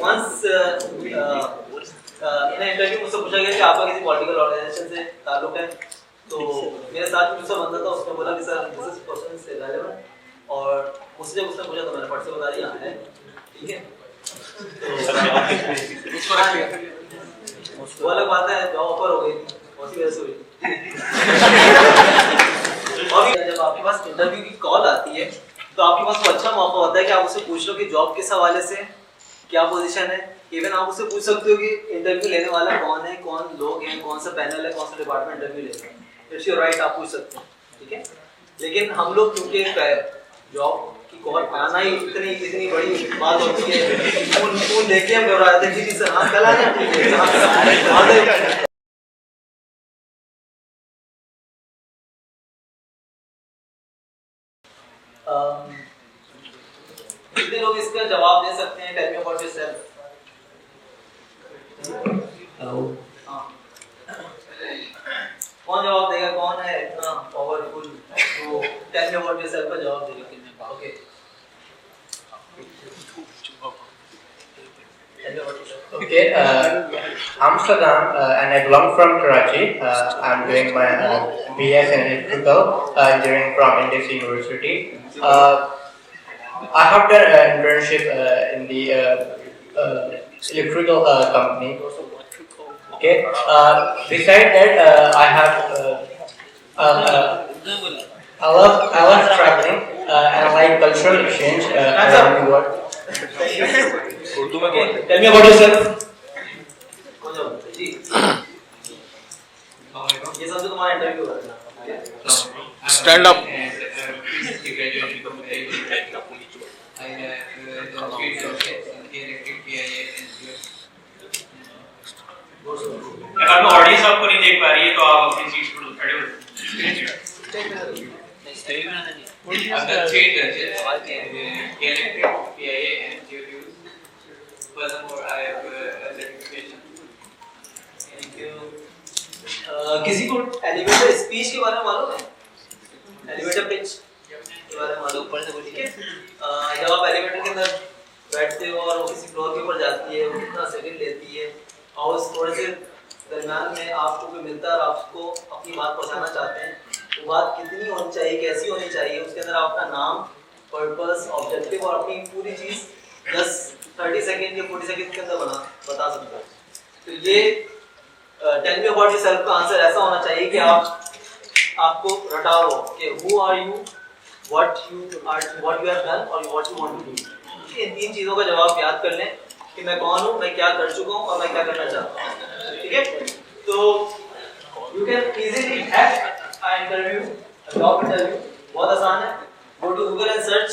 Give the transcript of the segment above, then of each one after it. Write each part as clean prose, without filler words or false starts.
once in an interview मुझसे पूछा गया कि आपका किसी पॉलिटिकल ऑर्गेनाइजेशन से ताल्लुक है, तो मेरे साथ दूसरा बंदा था, उसने बोला कि sir this person is irrelevant, और मुझसे जब उसने पूछा तो मैंने फट से बता दिया है, ठीक है। तो वो अलग बात है, जॉब ऑफर हो गई उसी वजह से हुई। और जब आपके पास इंटरव्यू की कॉल आती है तो आपके पास तो अच्छा मौका होता है कि आप उससे पूछ लो कि जॉब किस हवाले से, क्या पोजीशन है। इवन आप उससे पूछ सकते हो कि इंटरव्यू लेने वाला कौन है, कौन लोग हैं, कौन सा पैनल है, कौन सा डिपार्टमेंट इंटरव्यू ले रहा है, इट्स योर राइट, आप पूछ सकते हैं, ठीक है। लेकिन हम लोग क्योंकि जॉब की कॉल आना ही इतनी बड़ी बात होती है, फोन देख के हम घबरा जाते हैं कि सर हाँ कल आना, ठीक है। कितने लोग इसका जवाब दे सकते हैं? Tell me about yourself. Hello, कौन जवाब देगा? कौन है इतना पावरफुल तो टेल मी अबाउट योरसेल्फ का जवाब देगा? Okay, Okay, I'm Saddam and I belong from Karachi. I'm doing my BS in Electrical Engineering from Indus University. I have done an internship in the electrical company. Okay, besides that, I love traveling and I like cultural exchange around the world. Okay, tell me about yourself. जी, ये सब तो तुम्हारा interview है। Stand up. अगर audience आपको नहीं देख पा रही है तो आप अपनी सीट्स पर खड़े हो। अगर चेंज किसी को एलिवेटर स्पीच के बारे में मालूम है? एलिवेटर पिच के बारे में मालूम पड़े तो ठीक है। जब आप एलिवेटर के अंदर बैठते हो और वो किसी फ्लोर के ऊपर जाती है, वो कितना सेकंड लेती है, और उस थोड़े से दरम्यान में आपको कोई मिलता है और आपको अपनी बात पहुंचाना चाहते हैं, वो बात कितनी होनी चाहिए, कैसी होनी चाहिए, उसके अंदर आप अपना नाम, पर्पस, ऑब्जेक्टिव और अपनी पूरी चीज़ 30 सेकंड या 40 सेकंड के अंदर बता सकते हो। तो ये टेल मी अबाउट योरसेल्फ का आंसर ऐसा होना चाहिए कि आपको रटाओ कि who are you, what you have done और what you want to do. इन 3 चीज़ों का जवाब याद कर लें कि मैं कौन हूँ, मैं क्या कर चुका हूँ और मैं क्या करना चाहता हूँ, ठीक है। तो you can easily hack interview, job interview बहुत आसान है। Go to Google and search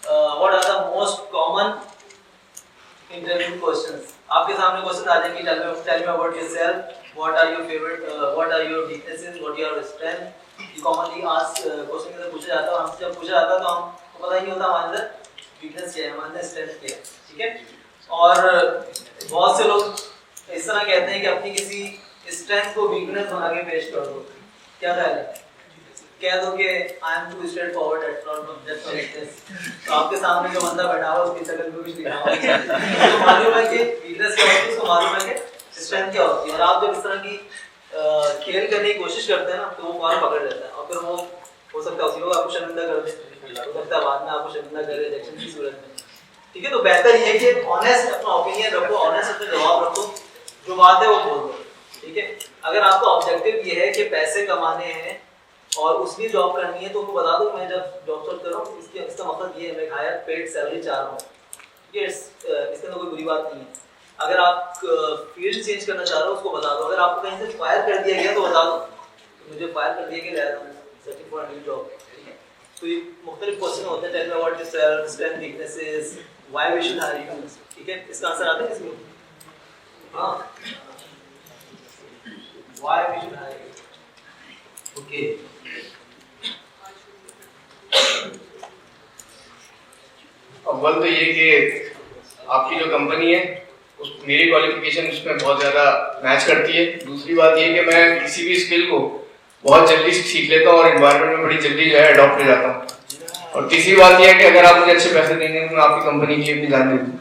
what are the most common interview questions. आपके सामने क्वेश्चन आ जाएंगे, tell me about yourself, what are your favourite, what are your weaknesses, what your strength. ये commonly आज question के अंदर पूछा जाता है, और हमसे जब पूछा जाता है तो हमको पता ही नहीं होता हमारे अंदर वीकनेस क्या है, हमारे अंदर स्ट्रेंथ क्या है, ठीक है। और बहुत से लोग इस तरह कहते हैं कि अपनी किसी स्ट्रेंथ को वीकनेस बना के पेश कर दो। क्या ख्याल है? कह दो कि I am too straightforward at that weakness, तो आपके सामने जो बंदा बैठा हुआ उसकी शक्ल पे कुछ लिखा हुआ है, तो मालूम है कि वीकनेस क्या होती है, उसको मालूम है कि स्ट्रेंथ क्या होती है। और आप जब इस तरह की खेल करने की कोशिश करते हैं ना, तो वो फौरन पकड़ लेता है, और फिर वो हो सकता है उसी लोग आपको शर्मिंदा कर दे, हो सकता है बाद में आपको शर्मिंदा करे रिजेक्शन की सूरत में, ठीक है। तो बेहतर ये है कि ऑनेस्ट अपना ओपिनियन रखो, ऑनेस्ट अपने जवाब रखो, जो बात है वो बोल दो, ठीक है। अगर आपका ऑब्जेक्टिव ये है कि पैसे कमाने हैं और उसकी जॉब करनी है, तो उनको बता दो मैं जब जॉब सर्च कर रहा हूँ इसका मतलब ये है मैं हायर पेड सैलरी चाह रहा हूँ, ठीक है। इसके अंदर कोई बुरी बात नहीं है। अगर आप फील्ड चेंज करना चाह रहे हो उसको बता दो। अगर आपको कहीं से फायर कर दिया गया तो बता दो तो मुझे फायर कर दिया गया, searching for a new job, ठीक है। तो ये मुख्तलिफ क्वेश्चन होते हैं, tell me about yourself, strength, weaknesses, why we should hire you, ठीक है। इसका आंसर आता है इसमें, हाँ, why we should hire you, okay. अव्वल तो ये कि आपकी जो कंपनी है उस मेरी क्वालिफिकेशन उसमें बहुत ज़्यादा मैच करती है। दूसरी बात ये कि मैं किसी भी स्किल को बहुत जल्दी सीख लेता हूँ और एनवायरनमेंट में बड़ी जल्दी जो है अडॉप्ट हो जाता हूँ। और तीसरी बात ये है कि अगर आप मुझे अच्छे पैसे देंगे तो मैं आपकी कंपनी की अपनी जान दे दूँ।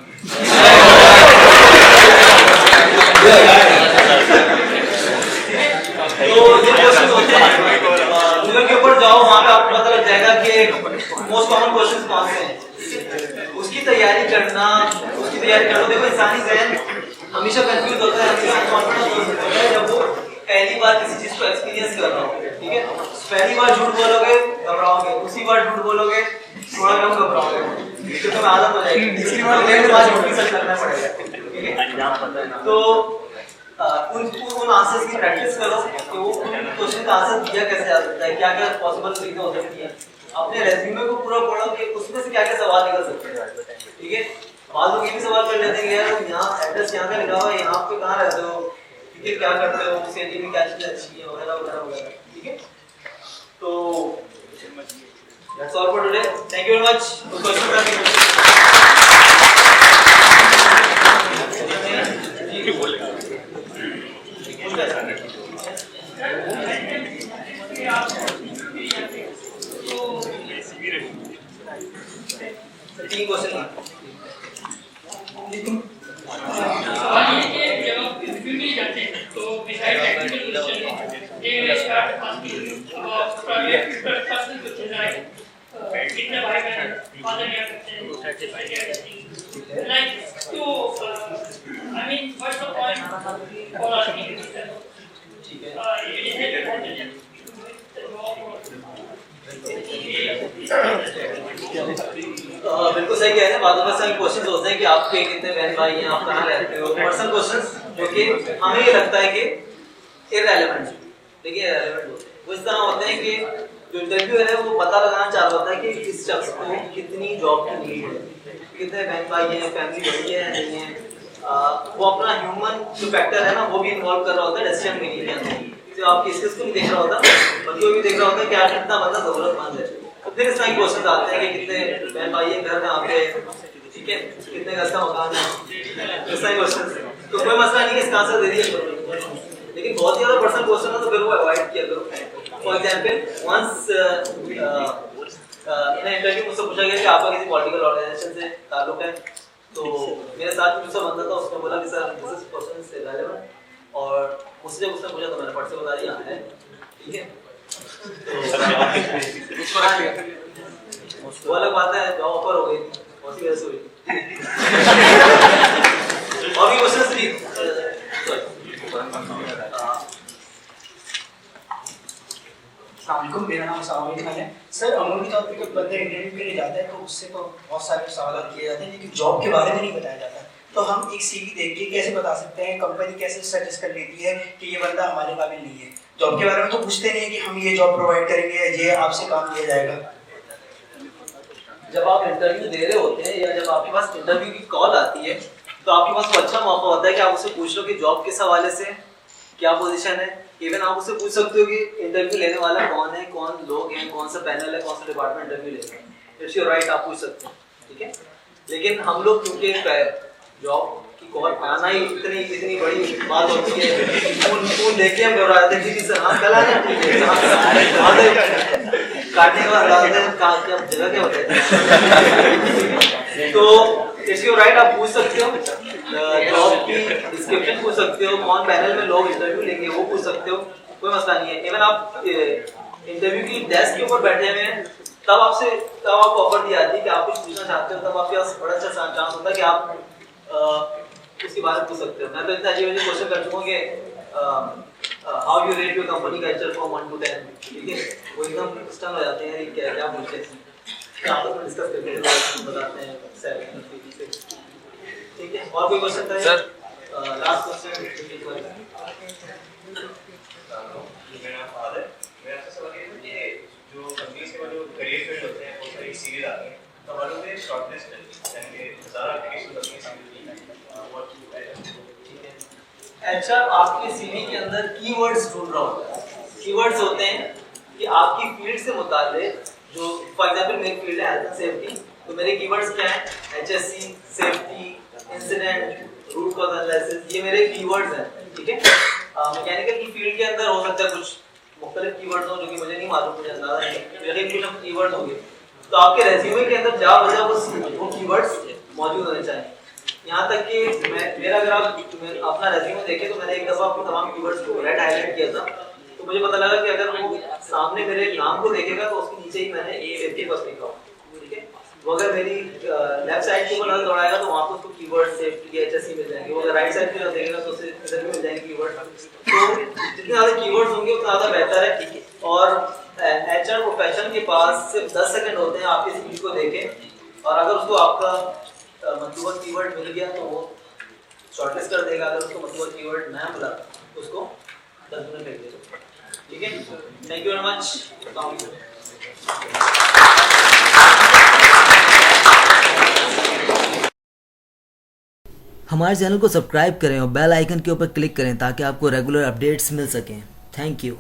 तैयारी कर लो। देखो इंसानी जहन हमेशा कंफ्यूज होता है, हमेशा अनकॉन्फिडेंट होता है जब वो पहली बार किसी चीज को एक्सपीरियंस कर रहा हो, ठीक है। पहली बार झूठ बोलोगे घबराओगे, दूसरी बार झूठ बोलोगे थोड़ा कम घबराओगे, तो तुम्हें आदत हो जाएगी, तीसरी बार झूठ भी सच करना पड़ेगा, ठीक है। तो उन आंसर्स की प्रैक्टिस करो कि वो क्वेश्चन का आंसर दिया कैसे जा सकता है, क्या क्या पॉसिबल चीजें हो सकती हैं। अपने रेज्यूमे को पूरा पढ़ो कि उसमें से क्या क्या सवाल निकल सकते हैं, ठीक है। बाद में ये भी सवाल कर लेते हैं यार तुम यहाँ एड्रेस यहाँ का लिखा हुआ है, यहाँ पे कहाँ रहते हो, ठीक है, क्या करते हो, उस एरिया में क्या चीज़ अच्छी है वगैरह वगैरह वगैरह, ठीक है। तो that's all for today. Thank you very much. तो तीन क्वेश्चन बिल्कुल सही कह रहे हैं। बाद में क्वेश्चन होते हैं कि आपके कितने बहन भाई हैं, आप कहाँ रहते हो, पर्सनल क्वेश्चंस जो कि हमें ये लगता है कि इररेलेवेंट, देखिए इररेलेवेंट होते हैं। वो इस तरह होते हैं कि जो इंटरव्यू है वो पता लगाना चाह रहा होता है कि इस शख्स को कितनी जॉब की नीड है, कितने बहन भाई हैं, फैमिली बड़ी है नहीं है। वो अपना ह्यूमन जो फैक्टर है ना वो भी इन्वॉल्व कर रहा होता है डिसीजन मेकिंग के अंदर। तो आपकी स्किल्स को भी देख रहा होता है, बल्कि वो भी देख रहा होता है कि आप कितना बंदा जरूरतमंद है। तो फिर इस तरह के क्वेश्चन आते हैं कि कितने बहन भाई हैं घर में आपके, ठीक है, कितने गज का मकान है, इस तरह के क्वेश्चन। तो कोई मसला नहीं है, इसका आंसर दे दिया करो, लेकिन बहुत ज्यादा पर्सनल क्वेश्चन है तो फिर वो अवॉइड किया करो। For example once in interview मुझसे पूछा गया कि आपका किसी पॉलिटिकल ऑर्गेनाइजेशन से ताल्लुक है, तो मेरे साथ दूसरा बंदा था, उसने बोला कि sir this is question is irrelevant, और मुझसे जब उसने पूछा तो मैंने फट से बता दिया है, ठीक है। वो अलग बात है, जॉब ऑफर हो गई और सी वजह से हुई। और भी क्वेश्चंस थी अस्सलामुअलैकुम, मेरा नाम सामिर खान है। सर अमूमी तौर पर जब बंदा इंटरव्यू के लिए जाता है तो उससे तो बहुत सारे सवाल किए जाते हैं, लेकिन जॉब के बारे में नहीं बताया जाता। तो हम एक सीवी देख के कैसे बता सकते हैं, कंपनी कैसे सजेस्ट कर लेती है कि ये बंदा हमारे काबिल नहीं है। जॉब के बारे में तो पूछते नहीं है कि हम ये जॉब प्रोवाइड करेंगे, ये आपसे काम किया जाएगा। जब आप इंटरव्यू दे रहे होते हैं या जब आपके पास इंटरव्यू की कॉल आती है तो आपके पास तो अच्छा मौका होता है कि आप उससे पूछ लो कि जॉब किस हवाले से, क्या पोजीशन है। इवन आप उससे पूछ सकते हो कि इंटरव्यू लेने वाला कौन है, कौन लोग हैं, कौन सा पैनल है, कौन सा डिपार्टमेंट इंटरव्यू ले रहा है। इट्स योर राइट, आप पूछ सकते हैं, ठीक है। लेकिन हम लोग क्योंकि जॉब की कॉल आना ही इतनी बड़ी बात होती है, फोन देख के हम घबरा जाते हैं कि सर हाँ कल आना, ठीक है, काटने के बाद क्या जगह क्या होता है। तो इट्स योर राइट, आप पूछ सकते हो, जॉब की डिस्क्रिप्शन पूछ सकते हो, कौन पैनल में लोग इंटरव्यू लेंगे वो पूछ सकते हो, कोई मसला नहीं है। इवन आप इंटरव्यू की डेस्क के ऊपर बैठे हुए हैं तब आपको ऑफर दी जाती है कि आप कुछ पूछना चाहते हो, तब आपके पास बड़ा अच्छा चांस होता है कि आप उसके बारे में पूछ सकते हो। मैं तो इतना अजीब क्वेश्चन कर चुका हूँ कि how you rate your company culture from 1 to 10, ठीक है। वो एकदम स्टन हो जाते हैं, क्या क्या पूछते हैं, आपस में डिस्कस करके बताते हैं सर, ठीक है। और कोई क्वेश्चन था सर? लास्ट क्वेश्चन मेरा फादर, मेरा आपसे सवाल ये है कि जो कंपनीज के जो करियर फील्ड होते हैं उसमें एक सीरीज आती है, तो हमारे लोग शॉर्टलिस्ट यानी 1000 एप्लीकेशन करते हैं, ठीक है। अच्छा, आपके सीवी के अंदर कीवर्ड्स ढूंढ रहा होता है। कीवर्ड्स होते हैं कि आपकी फील्ड से मुताल्लिक, जो फॉर एग्जांपल मेरी फील्ड है हेल्थ एंड सेफ्टी, तो मेरे कीवर्ड्स क्या हैं? HSC, safety, incident, root cause analysis, ये मेरे कीवर्ड्स हैं, ठीक है। मैकेनिकल की फील्ड के अंदर हो सकता है कुछ मुख्तलिफ कीवर्ड्स हो जो कि मुझे नहीं मालूम, मुझे अंदाजा नहीं, लेकिन कुछ कीवर्ड्स होंगे। तो आपके रेज्यूमे के अंदर जा बजा वो कीवर्ड्स मौजूद होने चाहिए। यहाँ तक कि मेरा अगर आप अपना रेज्यूमे देखें तो मैंने एक दफ़ा अपने तमाम कीवर्ड्स को रेड हाईलाइट किया था, तो मुझे पता लगा कि अगर वो सामने मेरे नाम को देखेगा तो उसके नीचे ही मैंने सेफ्टी फर्स्ट लिखा हो, ठीक है। वो अगर मेरी लेफ्ट साइड के ऊपर नजर दौड़ाएगा तो वहाँ पर उसको कीवर्ड ये HSC मिल जाएंगे। वो अगर राइट साइड की तरफ देखेगा तो उसे इधर भी मिल जाएंगे कीवर्ड। तो जितने ज़्यादा कीवर्ड्स होंगे उतना ज़्यादा बेहतर है, ठीक है। और HR प्रोफेशनल के पास सिर्फ 10 सेकंड होते हैं आपके CV को देखें, और अगर उसको आपका मतलूबा कीवर्ड मिल गया तो वो शॉर्टलिस्ट कर देगा। अगर उसको मतलूबा कीवर्ड ना मिला तो उसको डस्टबिन में फेंक देगा, ठीक है। Thank you very much. हमारे चैनल को सब्सक्राइब करें और बेल आइकन के ऊपर क्लिक करें ताकि आपको रेगुलर अपडेट्स मिल सकें। Thank you.